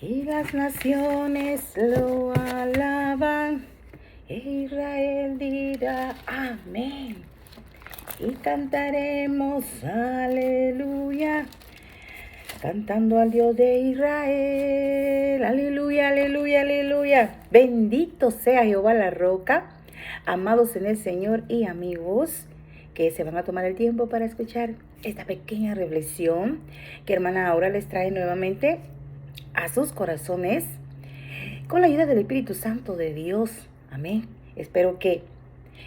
Y las naciones lo alaban, e Israel dirá amén. Y cantaremos aleluya, cantando al Dios de Israel. Aleluya, aleluya, aleluya. Bendito sea Jehová la roca. Amados en el Señor y amigos que se van a tomar el tiempo para escuchar esta pequeña reflexión que hermana Aura les trae nuevamente a sus corazones con la ayuda del Espíritu Santo de Dios. Amén. Espero que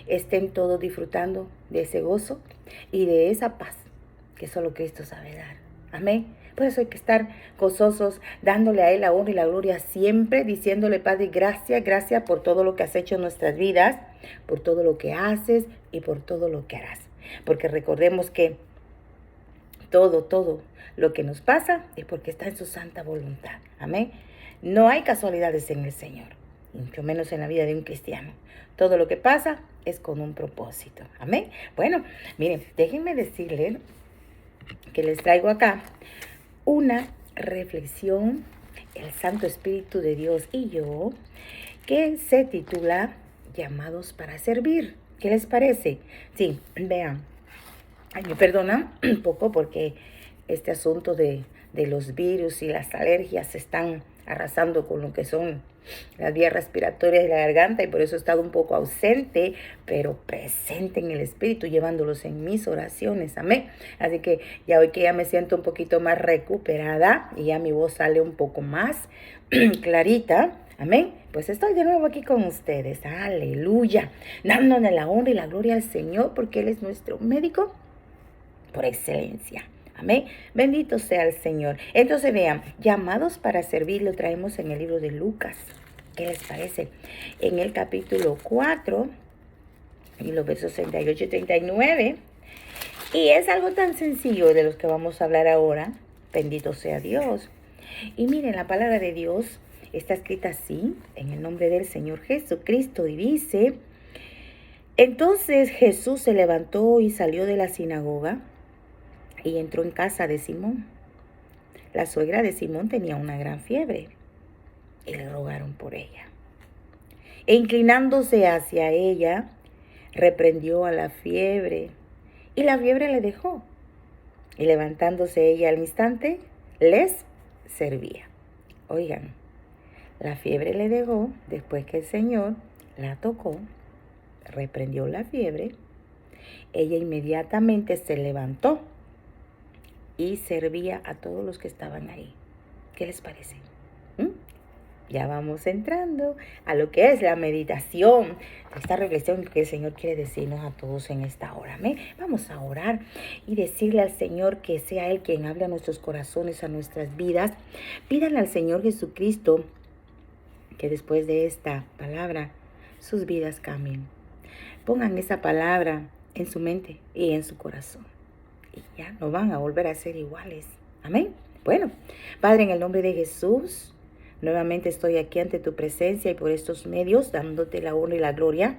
estén todos disfrutando de ese gozo y de esa paz que solo Cristo sabe dar. Amén. Por eso hay que estar gozosos, dándole a Él la honra y la gloria siempre, diciéndole, Padre, gracias, gracias por todo lo que has hecho en nuestras vidas, por todo lo que haces y por todo lo que harás. Porque recordemos que todo lo que nos pasa es porque está en su santa voluntad. Amén. No hay casualidades en el Señor, mucho menos en la vida de un cristiano. Todo lo que pasa es con un propósito. Amén. Bueno, miren, déjenme decirles que les traigo acá una reflexión, el Santo Espíritu de Dios y yo, que se titula Llamados para servir. ¿Qué les parece? Sí, vean. Ay, me perdonan un poco porque este asunto de los virus y las alergias están arrasando con lo que son las vías respiratorias y la garganta, y por eso he estado un poco ausente, pero presente en el Espíritu, llevándolos en mis oraciones. Amén. Así que ya hoy que ya me siento un poquito más recuperada y ya mi voz sale un poco más clarita. Amén. Pues estoy de nuevo aquí con ustedes. Aleluya. Dándole la honra y la gloria al Señor porque Él es nuestro médico por excelencia. Amén. Bendito sea el Señor. Entonces vean, llamados para servir lo traemos en el libro de Lucas. ¿Qué les parece? En el capítulo 4 y los versos 68 y 39. Y es algo tan sencillo de los que vamos a hablar ahora. Bendito sea Dios. Y miren, la palabra de Dios está escrita así, en el nombre del Señor Jesucristo, y dice: entonces Jesús se levantó y salió de la sinagoga y entró en casa de Simón. La suegra de Simón tenía una gran fiebre y le rogaron por ella. E inclinándose hacia ella, reprendió a la fiebre y la fiebre le dejó. Y levantándose ella al instante, les servía. Oigan, la fiebre le dejó después que el Señor la tocó, reprendió la fiebre. Ella inmediatamente se levantó y servía a todos los que estaban ahí. ¿Qué les parece? Ya vamos entrando a lo que es la meditación, esta reflexión que el Señor quiere decirnos a todos en esta hora. Amén. Vamos a orar y decirle al Señor que sea Él quien hable a nuestros corazones, a nuestras vidas. Pídanle al Señor Jesucristo que después de esta palabra sus vidas cambien. Pongan esa palabra en su mente y en su corazón. Y ya no van a volver a ser iguales. Amén. Bueno, Padre, en el nombre de Jesús, nuevamente estoy aquí ante tu presencia y por estos medios dándote la honra y la gloria,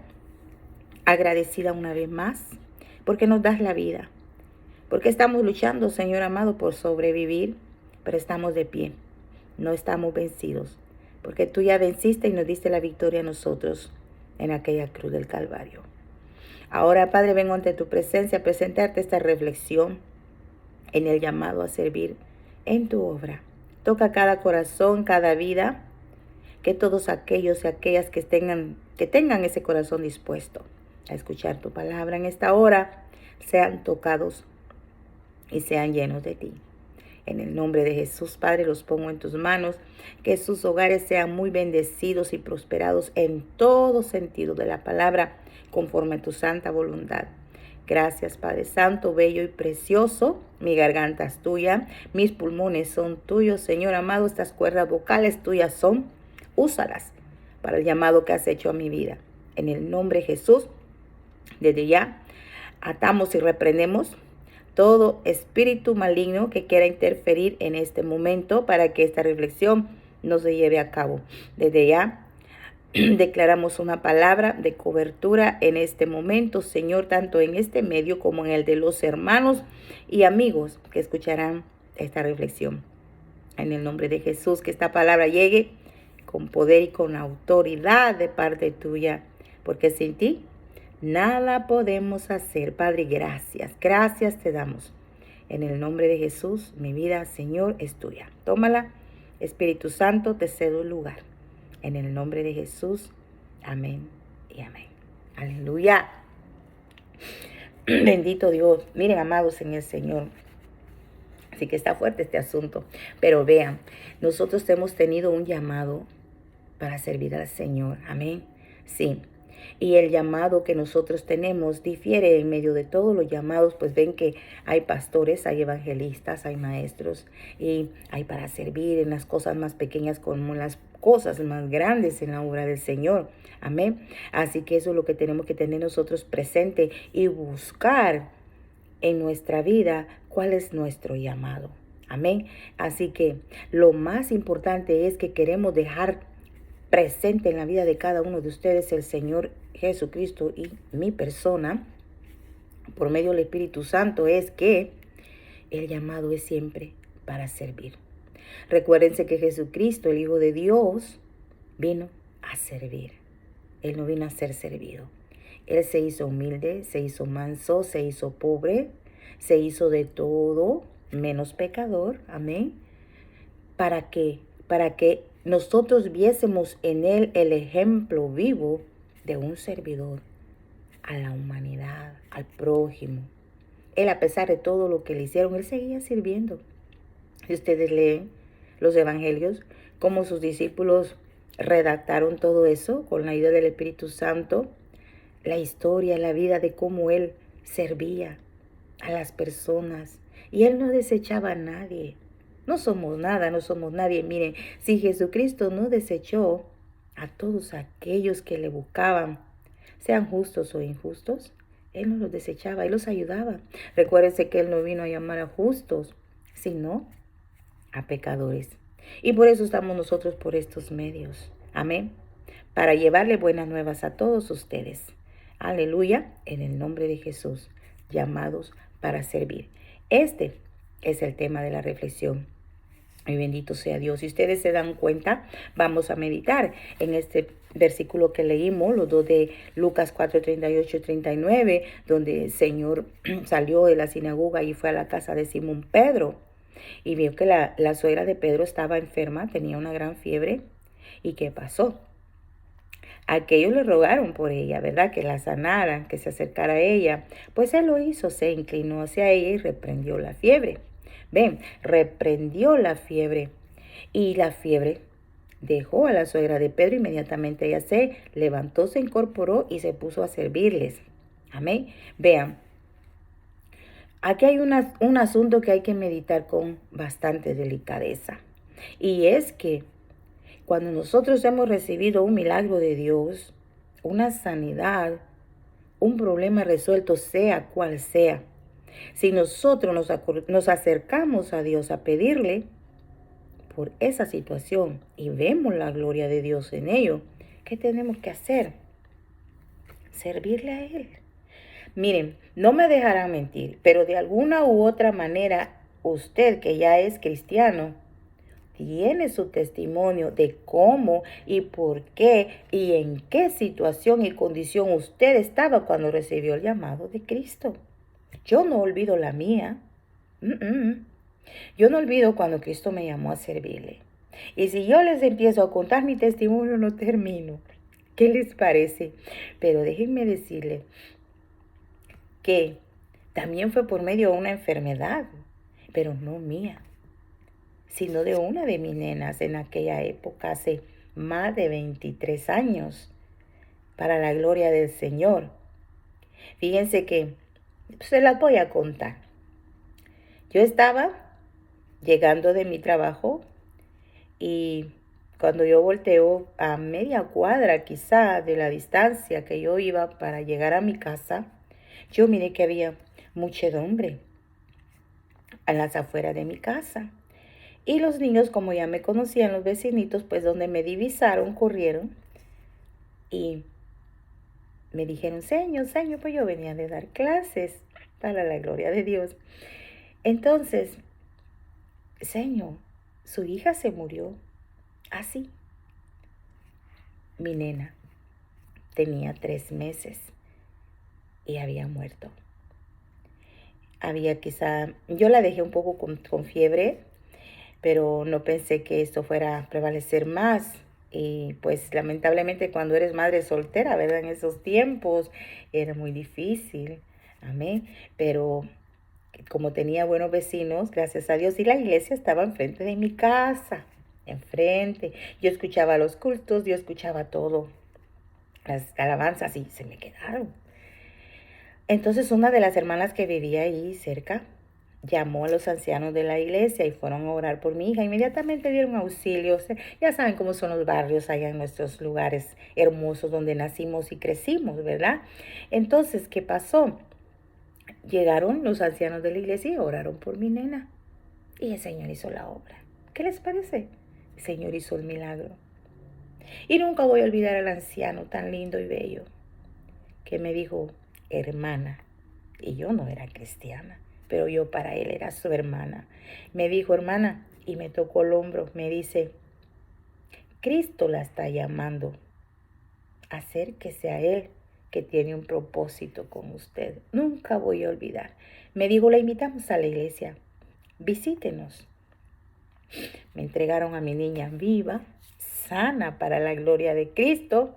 agradecida una vez más, porque nos das la vida, porque estamos luchando, Señor amado, por sobrevivir, pero estamos de pie, no estamos vencidos, porque tú ya venciste y nos diste la victoria a nosotros en aquella cruz del Calvario. Ahora, Padre, vengo ante tu presencia a presentarte esta reflexión en el llamado a servir en tu obra. Toca cada corazón, cada vida, que todos aquellos y aquellas que tengan ese corazón dispuesto a escuchar tu palabra en esta hora, sean tocados y sean llenos de ti. En el nombre de Jesús, Padre, los pongo en tus manos, que sus hogares sean muy bendecidos y prosperados en todo sentido de la palabra, conforme a tu santa voluntad. Gracias, Padre Santo, bello y precioso. Mi garganta es tuya, mis pulmones son tuyos, Señor amado, estas cuerdas vocales tuyas son. Úsalas para el llamado que has hecho a mi vida. En el nombre de Jesús, desde ya, atamos y reprendemos todo espíritu maligno que quiera interferir en este momento para que esta reflexión no se lleve a cabo. Desde ya declaramos una palabra de cobertura en este momento, Señor, tanto en este medio como en el de los hermanos y amigos que escucharán esta reflexión. En el nombre de Jesús, que esta palabra llegue con poder y con autoridad de parte tuya, porque sin ti nada podemos hacer. Padre, gracias, gracias te damos. En el nombre de Jesús, mi vida, Señor, es tuya. Tómala, Espíritu Santo, te cedo el lugar. En el nombre de Jesús, amén y amén. Aleluya. Bendito Dios. Miren, amados en el Señor. Así que está fuerte este asunto. Pero vean, nosotros hemos tenido un llamado para servir al Señor. Amén. Sí. Y el llamado que nosotros tenemos difiere en medio de todos los llamados, pues ven que hay pastores, hay evangelistas, hay maestros y hay para servir en las cosas más pequeñas como en las cosas más grandes en la obra del Señor. Amén. Así que eso es lo que tenemos que tener nosotros presente y buscar en nuestra vida cuál es nuestro llamado. Amén. Así que lo más importante es que queremos dejar presente en la vida de cada uno de ustedes el Señor Jesucristo y mi persona por medio del Espíritu Santo, es que el llamado es siempre para servir. Recuérdense que Jesucristo, el Hijo de Dios, vino a servir. Él no vino a ser servido. Él se hizo humilde, se hizo manso, se hizo pobre, se hizo de todo menos pecador. Amén. ¿Para qué? Para que nosotros viésemos en Él el ejemplo vivo de un servidor a la humanidad, al prójimo. Él, a pesar de todo lo que le hicieron, Él seguía sirviendo. Si ustedes leen los evangelios, cómo sus discípulos redactaron todo eso con la ayuda del Espíritu Santo, la historia, la vida de cómo Él servía a las personas. Y Él no desechaba a nadie. No somos nada, no somos nadie. Miren, si Jesucristo no desechó a todos aquellos que le buscaban, sean justos o injustos, Él no los desechaba, Él los ayudaba. Recuérdense que Él no vino a llamar a justos, sino a pecadores. Y por eso estamos nosotros por estos medios. Amén. Para llevarle buenas nuevas a todos ustedes. Aleluya, en el nombre de Jesús, llamados para servir. Este es el tema de la reflexión. Y bendito sea Dios. Si ustedes se dan cuenta, vamos a meditar en este versículo que leímos, los dos de Lucas 4, 38 y 39, donde el Señor salió de la sinagoga y fue a la casa de Simón Pedro. Y vio que la suegra de Pedro estaba enferma, tenía una gran fiebre. ¿Y qué pasó? Aquellos le rogaron por ella, ¿verdad? Que la sanaran, que se acercara a ella. Pues él lo hizo, se inclinó hacia ella y reprendió la fiebre. Ven, reprendió la fiebre. Y la fiebre dejó a la suegra de Pedro. Inmediatamente ella se levantó, se incorporó y se puso a servirles. Amén. Vean, aquí hay un asunto que hay que meditar con bastante delicadeza. Y es que cuando nosotros hemos recibido un milagro de Dios, una sanidad, un problema resuelto, sea cual sea, si nosotros nos acercamos a Dios a pedirle por esa situación y vemos la gloria de Dios en ello, ¿qué tenemos que hacer? Servirle a Él. Miren, no me dejarán mentir, pero de alguna u otra manera, usted que ya es cristiano, tiene su testimonio de cómo y por qué y en qué situación y condición usted estaba cuando recibió el llamado de Cristo. Yo no olvido la mía. Yo no olvido cuando Cristo me llamó a servirle. Y si yo les empiezo a contar mi testimonio, no termino. ¿Qué les parece? Pero déjenme decirle que también fue por medio de una enfermedad, pero no mía, sino de una de mis nenas en aquella época, hace más de 23 años, para la gloria del Señor. Fíjense que se las voy a contar. Yo estaba llegando de mi trabajo y cuando yo volteo a media cuadra quizá de la distancia que yo iba para llegar a mi casa, yo miré que había muchedumbre a las afueras de mi casa. Y los niños, como ya me conocían, los vecinitos, pues donde me divisaron, corrieron y me dijeron, Señor, pues yo venía de dar clases para la gloria de Dios. Entonces, Señor, su hija se murió. Así. Mi nena tenía 3 meses y había muerto. Yo la dejé un poco con fiebre, pero no pensé que esto fuera a prevalecer más. Y pues lamentablemente cuando eres madre soltera, ¿verdad? En esos tiempos era muy difícil. Amén. Pero como tenía buenos vecinos, gracias a Dios, y la iglesia estaba enfrente de mi casa, enfrente. Yo escuchaba los cultos, yo escuchaba todo. Las alabanzas y se me quedaron. Entonces una de las hermanas que vivía ahí cerca llamó a los ancianos de la iglesia y fueron a orar por mi hija. Inmediatamente dieron auxilio. Ya saben cómo son los barrios allá en nuestros lugares hermosos donde nacimos y crecimos, ¿verdad? Entonces, ¿qué pasó? Llegaron los ancianos de la iglesia y oraron por mi nena. Y el Señor hizo la obra. ¿Qué les parece? El Señor hizo el milagro. Y nunca voy a olvidar al anciano tan lindo y bello que me dijo, hermana. Y yo no era cristiana, pero yo para él era su hermana. Me dijo, hermana, y me tocó el hombro. Me dice, Cristo la está llamando. Acérquese a él, que tiene un propósito con usted. Nunca voy a olvidar. Me dijo, la invitamos a la iglesia. Visítenos. Me entregaron a mi niña viva, sana para la gloria de Cristo.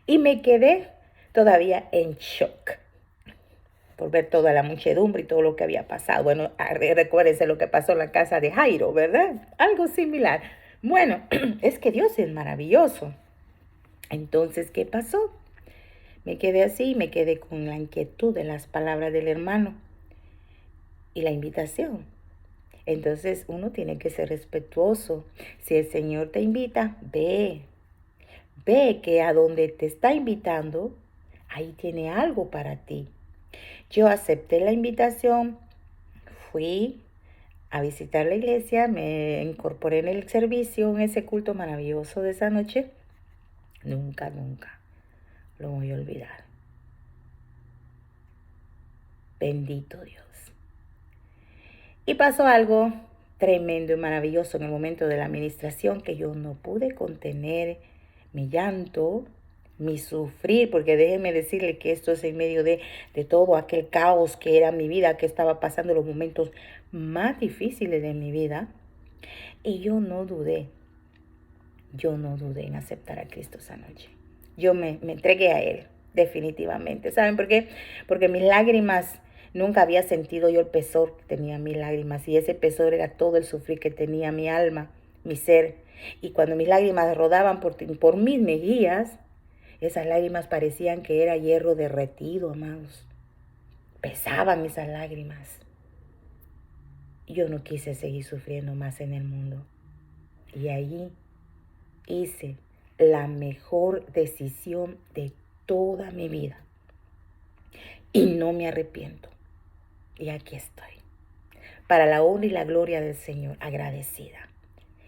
Y me quedé todavía en shock por ver toda la muchedumbre y todo lo que había pasado. Bueno, recuérdense lo que pasó en la casa de Jairo, ¿verdad? Algo similar. Bueno, es que Dios es maravilloso. Entonces, ¿qué pasó? Me quedé así, me quedé con la inquietud de las palabras del hermano y la invitación. Entonces, uno tiene que ser respetuoso. Si el Señor te invita, ve. Ve que a donde te está invitando, ahí tiene algo para ti. Yo acepté la invitación, fui a visitar la iglesia, me incorporé en el servicio, en ese culto maravilloso de esa noche. Nunca, nunca lo voy a olvidar. Bendito Dios. Y pasó algo tremendo y maravilloso en el momento de la administración que yo no pude contener mi llanto, mi sufrir, porque déjeme decirle que esto es en medio de todo aquel caos que era mi vida, que estaba pasando los momentos más difíciles de mi vida. Y yo no dudé en aceptar a Cristo esa noche. Yo me entregué a Él, definitivamente. ¿Saben por qué? Porque mis lágrimas, nunca había sentido yo el pesor que tenía mis lágrimas. Y ese pesor era todo el sufrir que tenía mi alma, mi ser. Y cuando mis lágrimas rodaban por mis mejillas, esas lágrimas parecían que era hierro derretido, amados. Pesaban esas lágrimas. Yo no quise seguir sufriendo más en el mundo. Y allí hice la mejor decisión de toda mi vida. Y no me arrepiento. Y aquí estoy. Para la honra y la gloria del Señor, agradecida.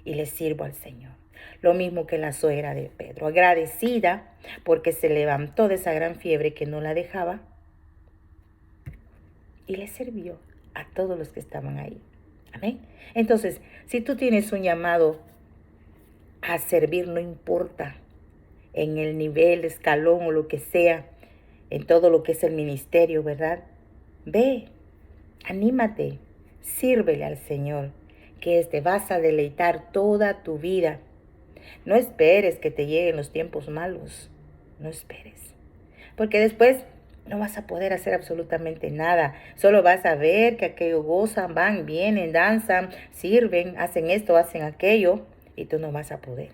Y le sirvo al Señor. Lo mismo que la suegra de Pedro. Agradecida porque se levantó de esa gran fiebre que no la dejaba. Y le sirvió a todos los que estaban ahí. Amén. Entonces, si tú tienes un llamado a servir, no importa en el nivel, escalón o lo que sea, en todo lo que es el ministerio, ¿verdad? Ve, anímate, sírvele al Señor, que te vas a deleitar toda tu vida. No esperes que te lleguen los tiempos malos, no esperes, porque después no vas a poder hacer absolutamente nada. Solo vas a ver que aquellos gozan, van, vienen, danzan, sirven, hacen esto, hacen aquello, y tú no vas a poder.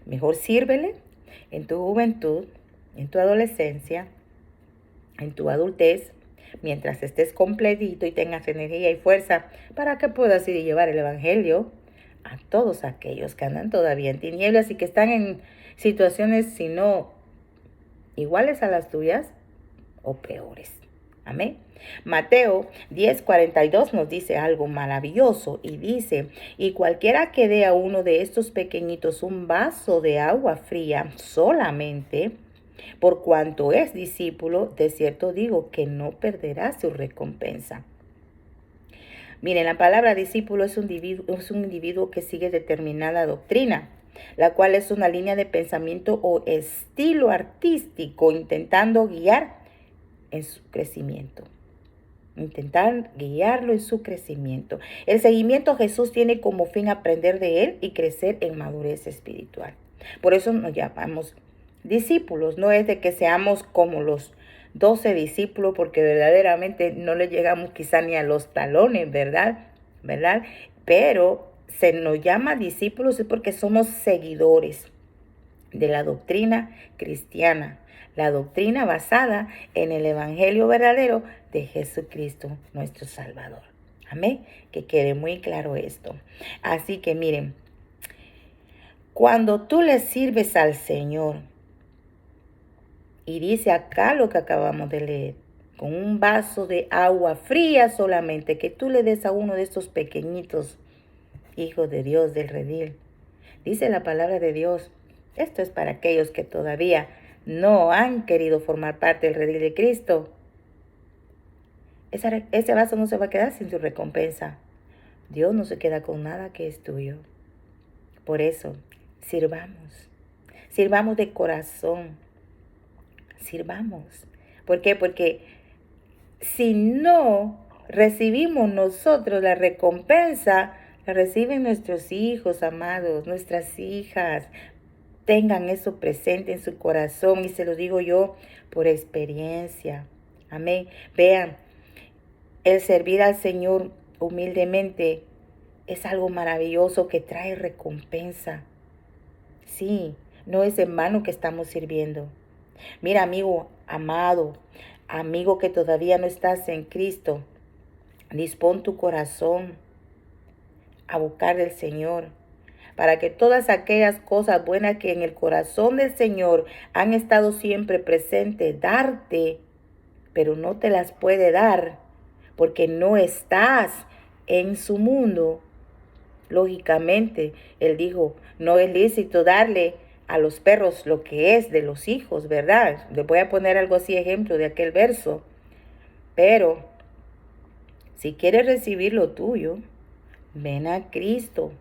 Mejor sírvele en tu juventud, en tu adolescencia, en tu adultez, mientras estés completito y tengas energía y fuerza para que puedas ir y llevar el evangelio a todos aquellos que andan todavía en tinieblas y que están en situaciones, si no iguales a las tuyas o peores. Amén. Mateo 10:42 nos dice algo maravilloso y dice, y cualquiera que dé a uno de estos pequeñitos un vaso de agua fría solamente, por cuanto es discípulo, de cierto digo que no perderá su recompensa. Miren, la palabra discípulo es un individuo que sigue determinada doctrina, la cual es una línea de pensamiento o estilo artístico, intentando guiar en su crecimiento. Intentar guiarlo en su crecimiento. El seguimiento a Jesús tiene como fin aprender de Él y crecer en madurez espiritual. Por eso nos llamamos discípulos. No es de que seamos como los 12 discípulos, porque verdaderamente no le llegamos quizá ni a los talones, ¿verdad? Pero se nos llama discípulos es porque somos seguidores de la doctrina cristiana, la doctrina basada en el Evangelio verdadero de Jesucristo, nuestro Salvador. Amén. Que quede muy claro esto. Así que miren, cuando tú le sirves al Señor, y dice acá lo que acabamos de leer, con un vaso de agua fría solamente, que tú le des a uno de estos pequeñitos hijos de Dios del redil. Dice la palabra de Dios, esto es para aquellos que todavía no han querido formar parte del redil de Cristo. Ese vaso no se va a quedar sin su recompensa. Dios no se queda con nada que es tuyo. Por eso, sirvamos de corazón, sirvamos. ¿Por qué? Porque si no recibimos nosotros la recompensa, la reciben nuestros hijos amados, nuestras hijas. Tengan eso presente en su corazón y se lo digo yo por experiencia. Amén. Vean, el servir al Señor humildemente es algo maravilloso que trae recompensa. Sí, no es en vano que estamos sirviendo. Mira, amigo amado, amigo que todavía no estás en Cristo, dispón tu corazón a buscar del Señor, para que todas aquellas cosas buenas que en el corazón del Señor han estado siempre presentes, darte, pero no te las puede dar, porque no estás en su mundo. Lógicamente, Él dijo, no es lícito darle a los perros lo que es de los hijos, ¿verdad? Les voy a poner algo así, ejemplo de aquel verso. Pero, si quieres recibir lo tuyo, ven a Cristo.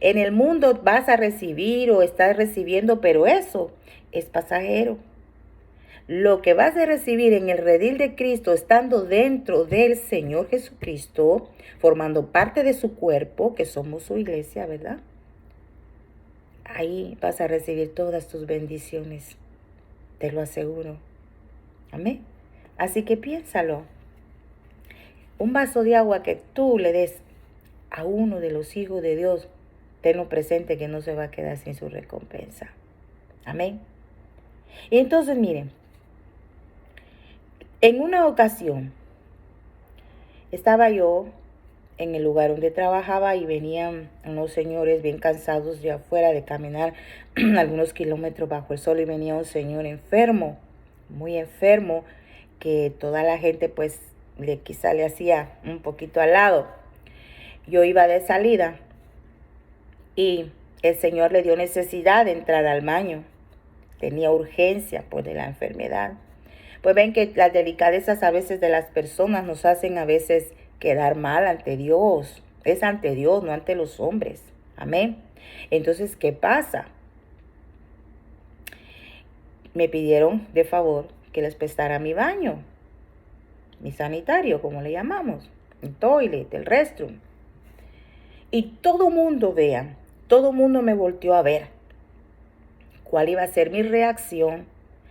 En el mundo vas a recibir o estás recibiendo, pero eso es pasajero. Lo que vas a recibir en el redil de Cristo, estando dentro del Señor Jesucristo, formando parte de su cuerpo, que somos su iglesia, ¿verdad? Ahí vas a recibir todas tus bendiciones, te lo aseguro. Amén. Así que piénsalo. Un vaso de agua que tú le des a uno de los hijos de Dios, tenlo presente que no se va a quedar sin su recompensa. Amén. Y entonces miren, en una ocasión estaba yo en el lugar donde trabajaba y venían unos señores bien cansados de afuera de caminar algunos kilómetros bajo el sol, y venía un señor enfermo, muy enfermo, que toda la gente pues quizá le hacía un poquito al lado. Yo iba de salida y el Señor le dio necesidad de entrar al baño. Tenía urgencia pues de la enfermedad. Pues ven que las delicadezas a veces de las personas nos hacen a veces quedar mal ante Dios. Es ante Dios, no ante los hombres. Amén. Entonces, ¿qué pasa? Me pidieron de favor que les prestara mi baño, mi sanitario, como le llamamos, el toilet, el restroom. Y todo mundo, vean, todo mundo me volteó a ver cuál iba a ser mi reacción,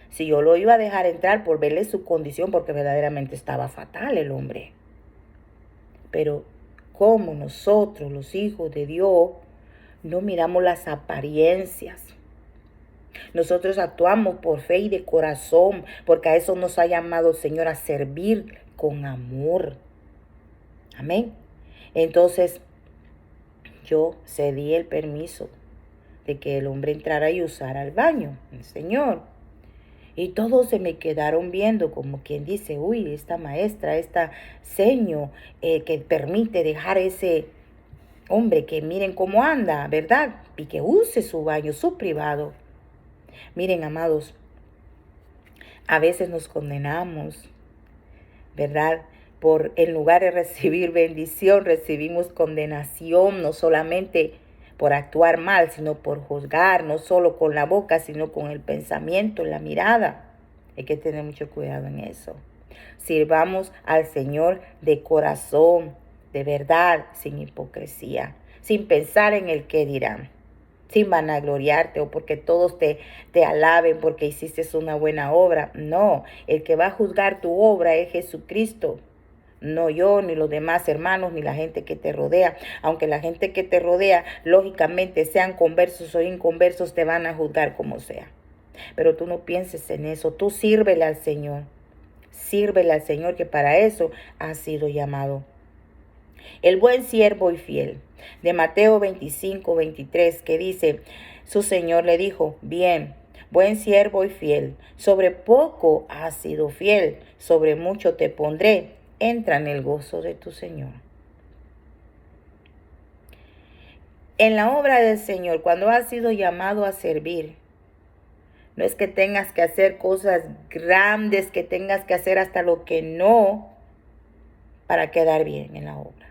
si yo lo iba a dejar entrar por verle su condición, porque verdaderamente estaba fatal el hombre. Pero como nosotros, los hijos de Dios, no miramos las apariencias. Nosotros actuamos por fe y de corazón, porque a eso nos ha llamado el Señor, a servir con amor. Amén. Entonces, yo cedí el permiso de que el hombre entrara y usara el baño, el Señor. Y todos se me quedaron viendo como quien dice, uy, esta maestra, esta seño que permite dejar ese hombre que miren cómo anda, ¿verdad? Y que use su baño, su privado. Miren, amados, a veces nos condenamos, ¿verdad? en lugar de recibir bendición, recibimos condenación, no solamente por actuar mal, sino por juzgar, no solo con la boca, sino con el pensamiento, la mirada. Hay que tener mucho cuidado en eso. Sirvamos al Señor de corazón, de verdad, sin hipocresía, sin pensar en el qué dirán, sin vanagloriarte o porque todos te alaben porque hiciste una buena obra. No, el que va a juzgar tu obra es Jesucristo. No yo, ni los demás hermanos, ni la gente que te rodea. Aunque la gente que te rodea, lógicamente, sean conversos o inconversos, te van a juzgar como sea. Pero tú no pienses en eso. Tú sírvele al Señor. Sírvele al Señor, que para eso has sido llamado. El buen siervo y fiel. De Mateo 25:23, que dice, su Señor le dijo, bien, buen siervo y fiel, sobre poco has sido fiel, sobre mucho te pondré. Entra en el gozo de tu Señor. En la obra del Señor, cuando has sido llamado a servir, no es que tengas que hacer cosas grandes, que tengas que hacer hasta lo que no, para quedar bien en la obra.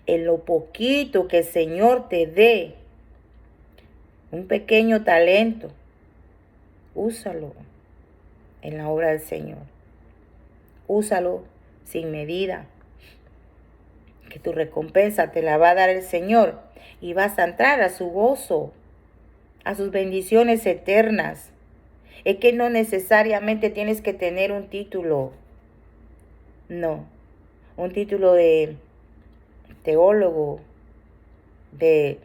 En lo poquito que el Señor te dé, un pequeño talento, úsalo en la obra del Señor. Úsalo sin medida, que tu recompensa te la va a dar el Señor y vas a entrar a su gozo, a sus bendiciones eternas. Es que no necesariamente tienes que tener un título, no, un título de teólogo, de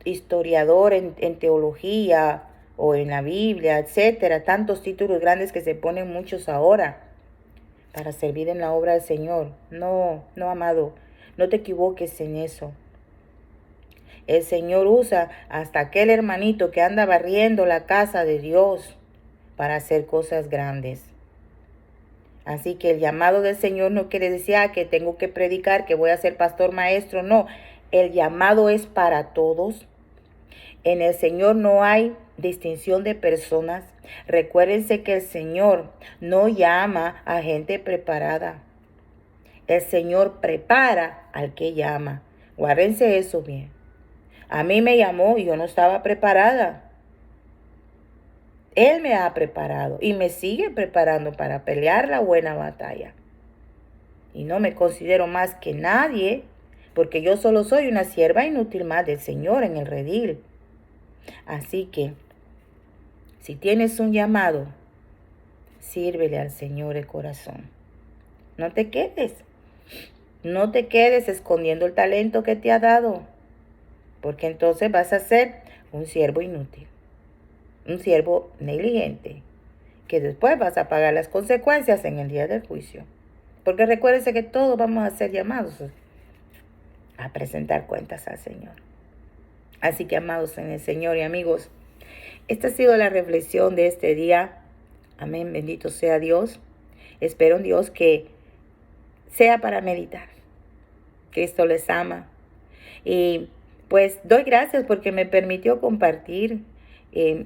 historiador en teología o en la Biblia, etcétera, tantos títulos grandes que se ponen muchos ahora para servir en la obra del Señor. No, amado, no te equivoques en eso. El Señor usa hasta aquel hermanito que anda barriendo la casa de Dios para hacer cosas grandes. Así que el llamado del Señor no quiere decir que tengo que predicar, que voy a ser pastor maestro. No, el llamado es para todos. En el Señor no hay distinción de personas. Recuérdense que el Señor no llama a gente preparada. El Señor prepara al que llama. Guárdense eso bien. A mí me llamó y yo no estaba preparada. Él me ha preparado y me sigue preparando para pelear la buena batalla. Y no me considero más que nadie, porque yo solo soy una sierva inútil más del Señor en el redil. Así que, si tienes un llamado, sírvele al Señor de corazón. No te quedes escondiendo el talento que te ha dado, porque entonces vas a ser un siervo inútil, un siervo negligente, que después vas a pagar las consecuencias en el día del juicio. Porque recuérdense que todos vamos a ser llamados a presentar cuentas al Señor. Así que, amados en el Señor y amigos, esta ha sido la reflexión de este día. Amén, bendito sea Dios. Espero en Dios que sea para meditar. Cristo les ama. Y pues doy gracias porque me permitió compartir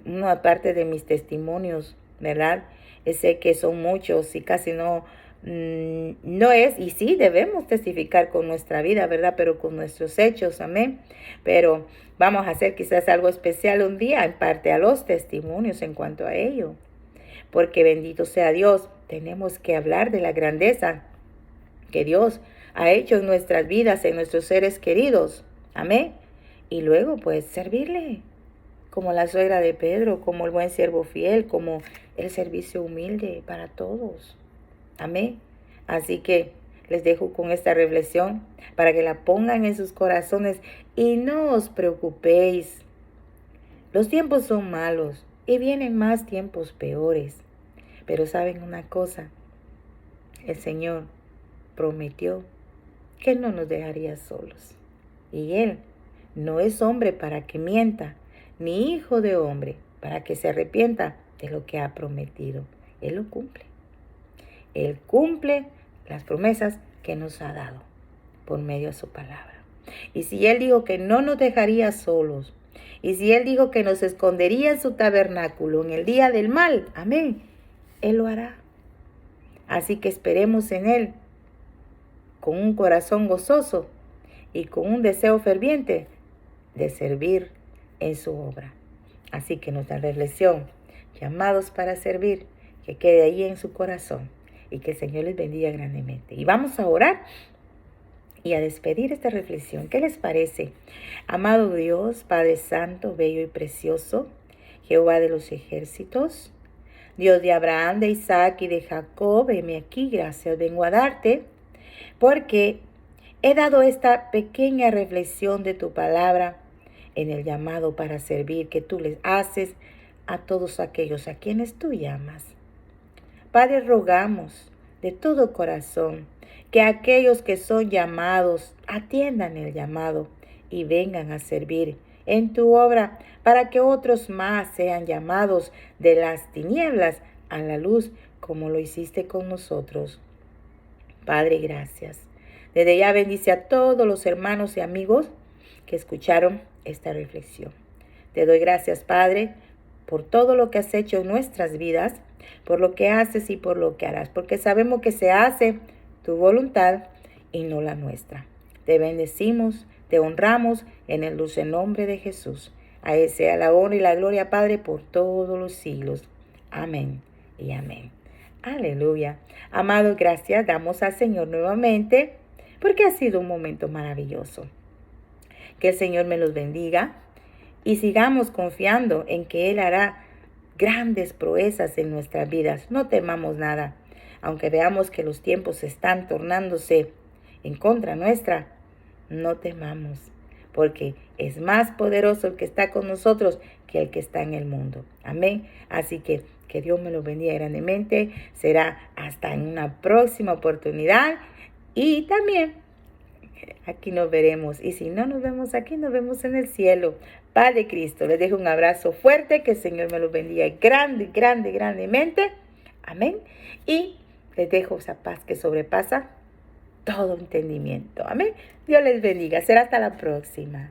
una parte de mis testimonios, ¿verdad? Sé que son muchos y casi no es, y sí debemos testificar con nuestra vida, ¿verdad? Pero con nuestros hechos, amén. Pero vamos a hacer quizás algo especial un día en parte a los testimonios en cuanto a ello. Porque bendito sea Dios, tenemos que hablar de la grandeza que Dios ha hecho en nuestras vidas, en nuestros seres queridos, amén. Y luego pues servirle, como la suegra de Pedro, como el buen siervo fiel, como el servicio humilde para todos. Amén. Así que les dejo con esta reflexión para que la pongan en sus corazones y no os preocupéis. Los tiempos son malos y vienen más tiempos peores. Pero saben una cosa, el Señor prometió que no nos dejaría solos. Y Él no es hombre para que mienta, ni hijo de hombre para que se arrepienta de lo que ha prometido. Él lo cumple. Él cumple las promesas que nos ha dado por medio de su palabra. Y si Él dijo que no nos dejaría solos, y si Él dijo que nos escondería en su tabernáculo en el día del mal, amén, Él lo hará. Así que esperemos en Él con un corazón gozoso y con un deseo ferviente de servir en su obra. Así que nuestra reflexión, llamados para servir, que quede ahí en su corazón y que el Señor les bendiga grandemente. Y vamos a orar y a despedir esta reflexión. ¿Qué les parece? Amado Dios, Padre Santo, bello y precioso, Jehová de los ejércitos, Dios de Abraham, de Isaac y de Jacob, heme aquí, gracias vengo a darte, porque he dado esta pequeña reflexión de tu palabra en el llamado para servir que tú les haces a todos aquellos a quienes tú llamas. Padre, rogamos de todo corazón que aquellos que son llamados atiendan el llamado y vengan a servir en tu obra para que otros más sean llamados de las tinieblas a la luz como lo hiciste con nosotros. Padre, gracias. Desde ya bendice a todos los hermanos y amigos que escucharon esta reflexión. Te doy gracias, Padre, por todo lo que has hecho en nuestras vidas, por lo que haces y por lo que harás, porque sabemos que se hace tu voluntad y no la nuestra. Te bendecimos, te honramos en el dulce nombre de Jesús. A Él sea la honra y la gloria, Padre, por todos los siglos. Amén y amén. Aleluya. Amados, gracias damos al Señor nuevamente porque ha sido un momento maravilloso. Que el Señor me los bendiga y sigamos confiando en que Él hará grandes proezas en nuestras vidas. No temamos nada, aunque veamos que los tiempos están tornándose en contra nuestra. No temamos, porque es más poderoso el que está con nosotros que el que está en el mundo. Amén. Así que Dios me lo bendiga grandemente. Será hasta en una próxima oportunidad. Y también aquí nos veremos. Y si no nos vemos aquí, nos vemos en el cielo. Paz de Cristo. Les dejo un abrazo fuerte. Que el Señor me los bendiga grandemente. Amén. Y les dejo esa paz que sobrepasa todo entendimiento. Amén. Dios les bendiga. Será hasta la próxima.